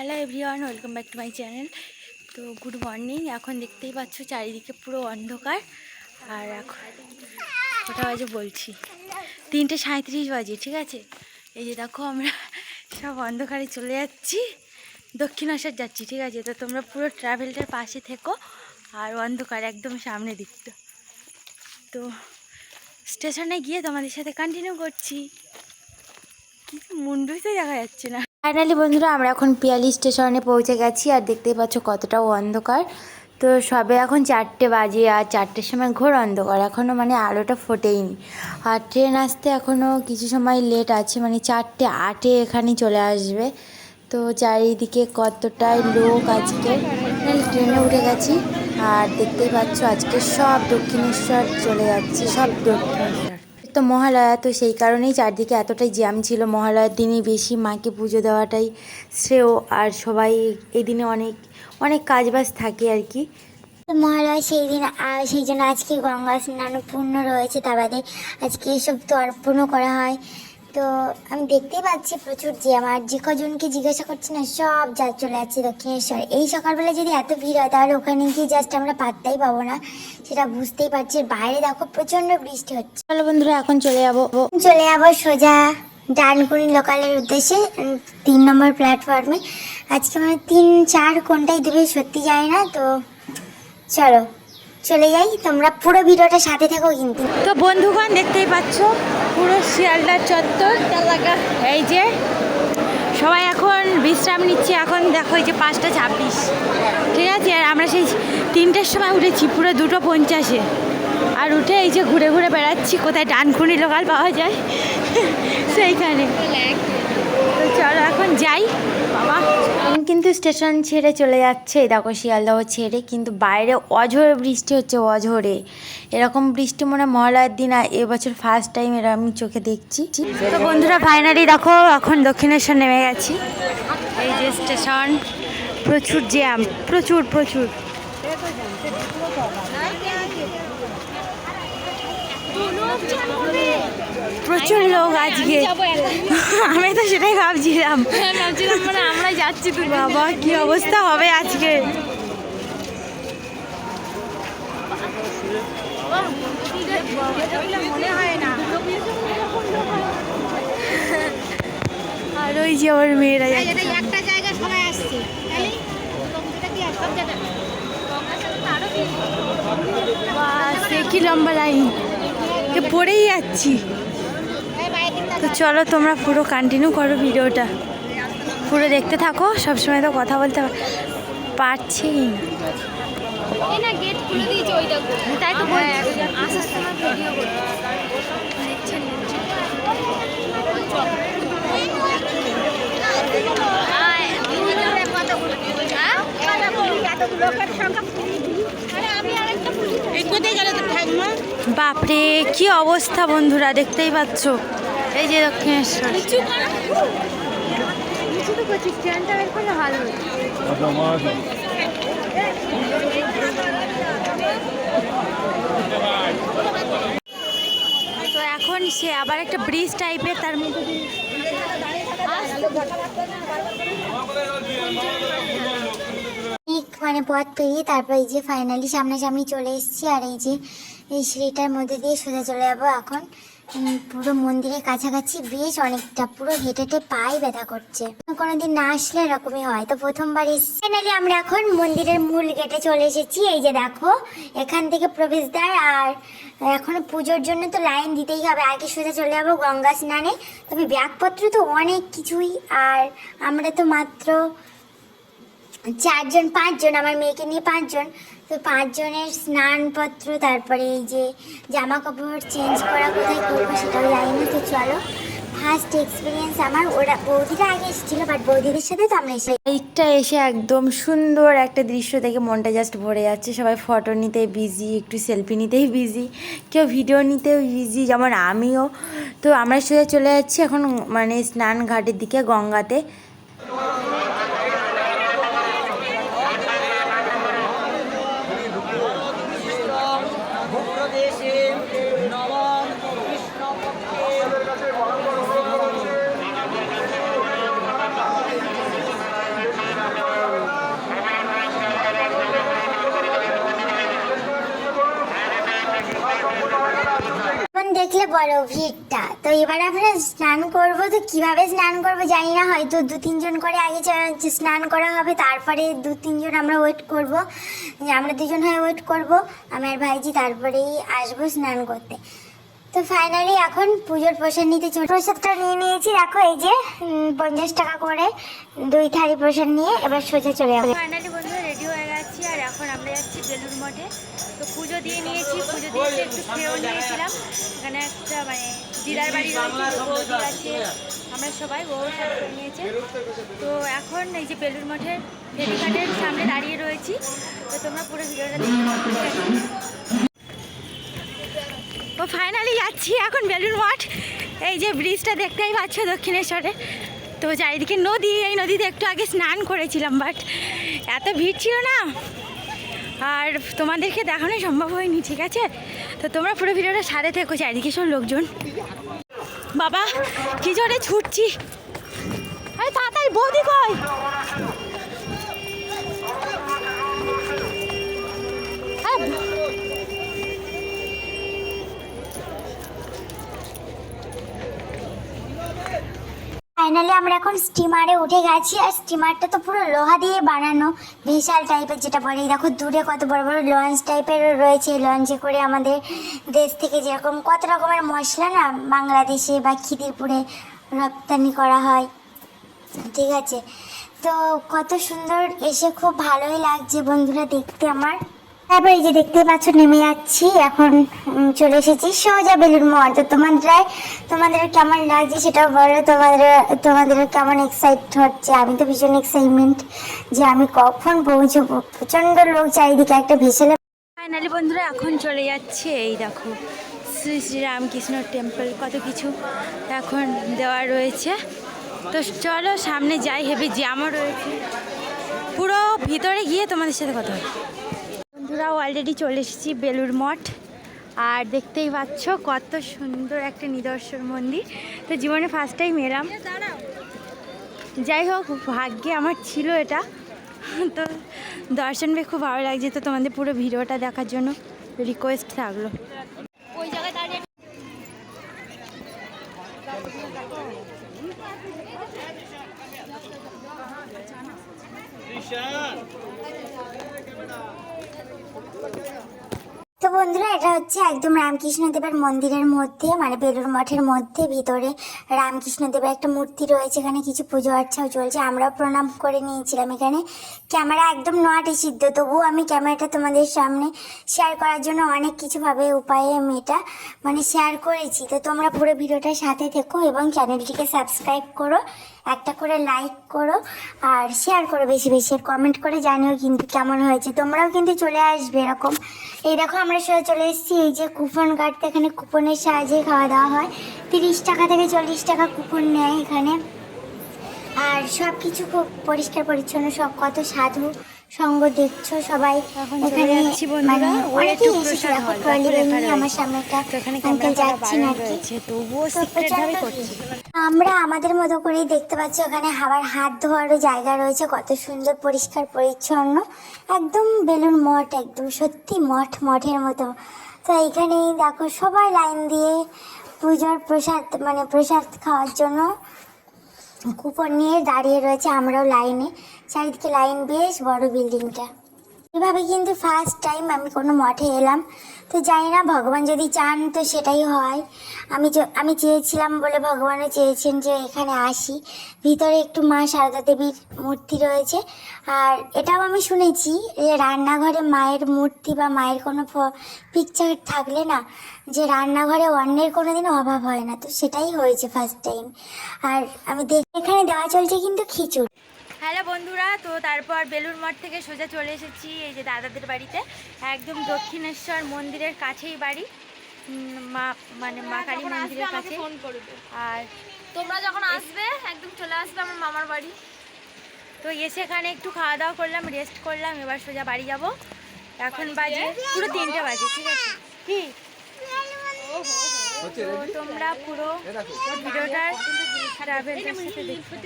Hello everyone, welcome back to my channel. তো good morning. এখন দেখতেই পাচ্ছ চারিদিকে পুরো অন্ধকার। আর এখন কটা বাজে বলছি, 3:37 বাজে, ঠিক আছে। এই যে দেখো আমরা সব অন্ধকারে চলে যাচ্ছি, দক্ষিণেশ্বর যাচ্ছি, ঠিক আছে। তো তোমরা পুরো ট্রাভেলটার পাশে থেকো। আর অন্ধকার একদম সামনে দিকটা। তো স্টেশনে গিয়ে তোমাদের সাথে কন্টিনিউ করছি। কিন্তু মুন্ডুই তো দেখা যাচ্ছে না। ফাইনালি বন্ধুরা, আমরা এখন পিয়ালি স্টেশনে পৌঁছে গেছি। আর দেখতেই পাচ্ছ কতটাও অন্ধকার। তো সবে এখন 4টে বাজে, আর 4টের সময় ঘোর অন্ধকার, এখনও মানে আলোটা ফোটেইনি। আর ট্রেন আসতে এখনও কিছু সময় লেট আছে, মানে 4:08 এখানে চলে আসবে। তো চারিদিকে কতটাই লোক আজকে। ট্রেনে উঠে গেছি। আর দেখতেই পাচ্ছ আজকে সব দক্ষিণেশ্বর চলে যাচ্ছে, সব দক্ষিণেশ্বর। তো মহালয়া, তো সেই কারণেই চারদিকে এতটাই জ্যাম ছিল। মহালয়ার দিনই বেশি মাকে পুজো দেওয়াটাই শ্রেয়। আর সবাই এই দিনে অনেক অনেক কাজবাজ থাকে আর কি। মহালয়া সেই দিন, সেই জন্য আজকে গঙ্গা স্নান পূর্ণ রয়েছে। তা বাদে আজকে এসব তর্পণও করা হয়। তো আমি দেখতেই পাচ্ছি প্রচুর জ্যাম। আর যে কজনকে জিজ্ঞাসা করছি না, সব যা চলে যাচ্ছে দক্ষিণেশ্বর। এই সকালবেলা যদি এত ভিড় হয়, তাহলে ওখানে গিয়ে জাস্ট আমরা পাত্তাই পাবো না, সেটা বুঝতেই পারছি। বাইরে দেখো প্রচণ্ড বৃষ্টি হচ্ছে। চলো বন্ধুরা, এখন চলে যাবো সোজা ডানকুনি লোকালের উদ্দেশ্যে, 3 নম্বর প্ল্যাটফর্মে। আজকে মানে 3-4 কোনটাই দেবে সত্যি জানি না। তো চলো চলে যাই, তোমরা পুরো ভিডিওটা সাথে থেকো কিন্তু। তো বন্ধুগণ, দেখতেই পাচ্ছ পুরো শিয়ালদার চত্বর। এই যে সবাই এখন বিশ্রাম নিচ্ছে। এখন দেখো এই যে 5:26, ঠিক আছে। আর আমরা সেই 3টের সময় উঠেছি, পুরো 2:50-এ। আর উঠে এই যে ঘুরে ঘুরে বেড়াচ্ছি, কোথায় ডানকুনি লোকাল পাওয়া যায় সেইখানে। তো চলো এখন যাই। বাবা কিন্তু স্টেশন ছেড়ে চলে যাচ্ছে, দেখো শিয়ালদাহ ছেড়ে। কিন্তু বাইরে অঝোরে বৃষ্টি হচ্ছে, অঝোরে। এরকম বৃষ্টি মনে হয় মহালয়ার দিন এবছর ফার্স্ট টাইম এরা আমি চোখে দেখছি। তো বন্ধুরা ফাইনালি দেখো এখন দক্ষিণেশ্বর নেমে গেছি। এই যে স্টেশন, প্রচুর জ্যাম, প্রচুর প্রচুর প্রচুর লোক আজকে। আমি তো সেটাই ভাবছিলাম, মানে আমরা যাচ্ছি তো। বাবা কি অবস্থা হবে আজকে। মনে হয় না। আর ওই যে আমার মেয়েরা যাচ্ছে। একটা জায়গায় সবাই আসছে, সে কি লম্বা লাইন, পড়েই যাচ্ছি। তো চলো তোমরা পুরো কন্টিনিউ করো ভিডিওটা, পুরো দেখতে থাকো। সবসময় তো কথা বলতে পারছি না, গেট খুলে দিয়েছে ওই দেখো। তাই তো আসার সময় ভিডিও করতে বাপরে কি অবস্থা বন্ধুরা, দেখতেই পাচ্ছ। এই যে দক্ষিণেশ্বর। তো এখন সে আবার একটা ব্রিজ টাইপের, তার মধ্যে মানে পথ পেরিয়ে তারপর এই যে ফাইনালি সামনাসামনি চলে এসেছি। আর এই যে এই সিঁড়িটার মধ্যে দিয়ে সোজা চলে যাবো এখন পুরো মন্দিরের কাছাকাছি। বেশ অনেকটা, পুরো হেঁটে হেঁটে পায়ে ব্যথা করছে। কোনোদিন না আসলে এরকমই হয়। তো প্রথমবার এসেছি। ফাইনালি আমরা এখন মন্দিরের মূল গেটে চলে এসেছি। এই যে দেখো, এখান থেকে প্রবেশদ্বার। আর এখনো পুজোর জন্য তো লাইন দিতেই হবে। আগে সোজা চলে যাবো গঙ্গা স্নানে। তবে ব্যাগপত্র তো অনেক কিছুই। আর আমরা তো মাত্র 5জন, আমার মেয়েকে নিয়ে 5জন। তো 5জনের স্নানপত্র, তারপরে এই যে জামা কাপড় চেঞ্জ করা কোথায় করবো সেটাও জানি না। তো চলো, ফার্স্ট এক্সপিরিয়েন্স আমার। ওরা বৌদিরা আগে এসেছিলো, বাট বৌদিদের সাথে তো আমরা এসে এইটা এসে একদম সুন্দর একটা দৃশ্য দেখে মনটা জাস্ট ভরে যাচ্ছে। সবাই ফটো নিতে বিজি, একটু সেলফি নিতেই বিজি, কেউ ভিডিও নিতেও বিজি, যেমন আমিও। তো আমরা সোজা চলে যাচ্ছি এখন মানে স্নান ঘাটের দিকে, গঙ্গাতে। বড় ভিড়টা। তো এবার আমরা স্নান করব, তো কিভাবে স্নান করব জানি না, হয়তো 2-3 জন করে আগে স্নান করা হবে, তারপরে 2-3 জন আমরা ওয়েট করব, আমরা 2 জন হয়ে ওয়েট করব আমি আর ভাইজি, তারপরেই আসবো স্নান করতে। তো ফাইনালি এখন পুজোর প্রসাদ নিতে চলে, প্রসাদটা নিয়ে নিয়েছি, দেখো এই যে 50 টাকা করে 2 থালি প্রসাদ নিয়ে এবার সোজা চলে যাবো। ফাইনালি বন্ধুরা রেডি হয়ে গেছি, আর এখন আমরা যাচ্ছি বেলুড় মঠে। তো পুজো দিয়ে নিয়েছি, পুজো দিয়ে একটু খেয়েও নিয়েছিলাম। এখানে একটা মানে দিদার বাড়ি রয়েছে, বৌদি আছে, আমরা সবাই বউ সাথে করে নিয়েছে। তো এখন এই যে বেলুড় মঠের ফেরিঘাটের সামনে দাঁড়িয়ে রয়েছি। তো তোমরা পুরো ভিডিওটা দেখতে পাচ্ছ। তো ফাইনালি যাচ্ছি এখন বেলুড় মঠ। এই যে ব্রিজটা দেখতেই পাচ্ছ দক্ষিণেশ্বরে। তো চারিদিকে নদী, এই নদীতে একটু আগে স্নান করেছিলাম, বাট এত ভিড় ছিল না আর তোমাদেরকে দেখানো সম্ভব হয়নি, ঠিক আছে? তো তোমরা পুরো ভিডিওটা সাথে থেকো, চারিদিকে সব লোকজন। বাবা কি জোরে ছুটছি, আরে তাড়াতাড়ি বৌদি কই? ফাইনালি আমরা এখন স্টিমারে উঠে গেছি, আর স্টিমারটা তো পুরো লোহা দিয়ে বানানো, বিশাল টাইপের যেটা বলে। দেখো দূরে কত বড় বড় লঞ্চ টাইপের রয়েছে, লঞ্চে করে আমাদের দেশ থেকে যেরকম কত রকমের মশলা না বাংলাদেশে বা খিদিরপুরে রপ্তানি করা হয়, ঠিক আছে? তো কত সুন্দর, এসে খুব ভালোই লাগছে বন্ধুরা দেখতে আমার। তারপর এই যে দেখতে পাচ্ছ নেমে যাচ্ছি, এখন চলে এসেছি সোজা বেলুড় মঠ। তো তোমাদের কেমন লাগছে সেটা বলো, তোমাদের কেমন এক্সাইট হচ্ছে? আমি তো ভীষণ এক্সাইটমেন্ট যে আমি কখন পৌঁছবো, প্রচন্ড লোক চারিদিকে, একটা ভেসেলে। ফাইনালি বন্ধুরা এখন চলে যাচ্ছে, এই দেখো শ্রী শ্রী রামকৃষ্ণ টেম্পল, কত কিছু এখন দেওয়া রয়েছে। তো চলো সামনে যাই, হেভি জ্যামও রয়েছে, পুরো ভিতরে গিয়ে তোমাদের সাথে কথা হবে। বন্ধুরা অলরেডি চলে এসেছি বেলুড় মঠ, আর দেখতেই পাচ্ছ কত সুন্দর একটা নিদর্শন মন্দির। তো জীবনে ফার্স্ট টাইম এলাম, যাই হোক ভাগ্যে আমার ছিল এটা। তো দর্শন পেয়ে খুব ভালো লাগছে। তো তোমাদের পুরো ভিডিওটা দেখার জন্য রিকোয়েস্ট থাকলো। ওই জায়গায় দাঁড়িয়ে তো বন্ধুরা এটা হচ্ছে একদম রামকৃষ্ণদেবের মন্দিরের মধ্যে, মানে বেলুড় মঠের মধ্যে ভিতরে রামকৃষ্ণদেবের একটা মূর্তি রয়েছে, এখানে কিছু পুজো আর্চাও চলছে, আমরাও প্রণাম করে নিয়েছিলাম। এখানে ক্যামেরা একদম নট সিদ্ধ, তবুও আমি ক্যামেরাটা তোমাদের সামনে শেয়ার করার জন্য অনেক কিছুভাবে উপায়ে আমি এটা মানে শেয়ার করেছি। তো তোমরা পুরো ভিডিওটার সাথে থেকো এবং চ্যানেলটিকে সাবস্ক্রাইব করো, একটা করে লাইক করো আর শেয়ার করো বেশি বেশি, কমেন্ট করে জানিও কিন্তু কেমন হয়েছে। তোমরাও কিন্তু চলে আসবে এরকম। এই দেখো আমরা চলে এসেছি, এই যে কুপন কাটতে, এখানে কুপনের সাহায্যে খাওয়া দাওয়া হয়। 30 টাকা থেকে 40 টাকা কুপন নেয় এখানে, আর সব কিছু খুব পরিষ্কার পরিচ্ছন্ন, সব কত সাধু সঙ্গ দেখছো সবাই এখানে, মানে অনেকেই এসেছে। দেখো ট্রলি নিয়ে আমার সামনে একটা আঙ্কেল যাচ্ছেন আর কি, আমরা আমাদের মতো করেই দেখতে পাচ্ছি। ওখানে আবার হাত ধোয়ারও জায়গা রয়েছে, কত সুন্দর পরিষ্কার পরিচ্ছন্ন, একদম বেলুড় মঠ, একদম সত্যি মঠের মতো। তো এখানেই দেখো সবাই লাইন দিয়ে পুজোর প্রসাদ খাওয়ার জন্য কুপন নিয়ে দাঁড়িয়ে রয়েছে, আমরাও লাইনে, চারিদিকে লাইন, বেশ বড় বিল্ডিংটা। এভাবে কিন্তু ফার্স্ট টাইম আমি কোনো মঠে এলাম। তো জানি না ভগবান যদি চান তো সেটাই হয়। আমি চেয়েছিলাম বলে ভগবানও চেয়েছেন যে এখানে আসি। ভিতরে একটু মা সারদা দেবীর মূর্তি রয়েছে, আর এটাও আমি শুনেছি যে রান্নাঘরে মায়ের মূর্তি বা মায়ের কোনো পিকচার থাকলে না, যে রান্নাঘরে অন্যের কোনো দিনও অভাব হয় না। তো সেটাই হয়েছে ফার্স্ট টাইম। আর আমি এখানে দেওয়া চলছে কিন্তু খিচুড়ি। হ্যালো বন্ধুরা, তো তারপর বেলুড় মঠ থেকে সোজা চলে এসেছি এই যে দাদাদের বাড়িতে, একদম দক্ষিণেশ্বর মন্দিরের কাছেই বাড়ি, মা কালী মন্দিরের কাছে। আর তোমরা যখন আসবে একদম চলে আসবে আমার মামার বাড়ি। তো এসে এখানে একটু খাওয়া দাওয়া করলাম, রেস্ট করলাম, এবার সোজা বাড়ি যাব। এখন বাজে পুরো 3টে বাজে, ঠিক আছে? কি তো তোমরা পুরো ভিডিওটার ট্রাভেলটার সাথে দেখতে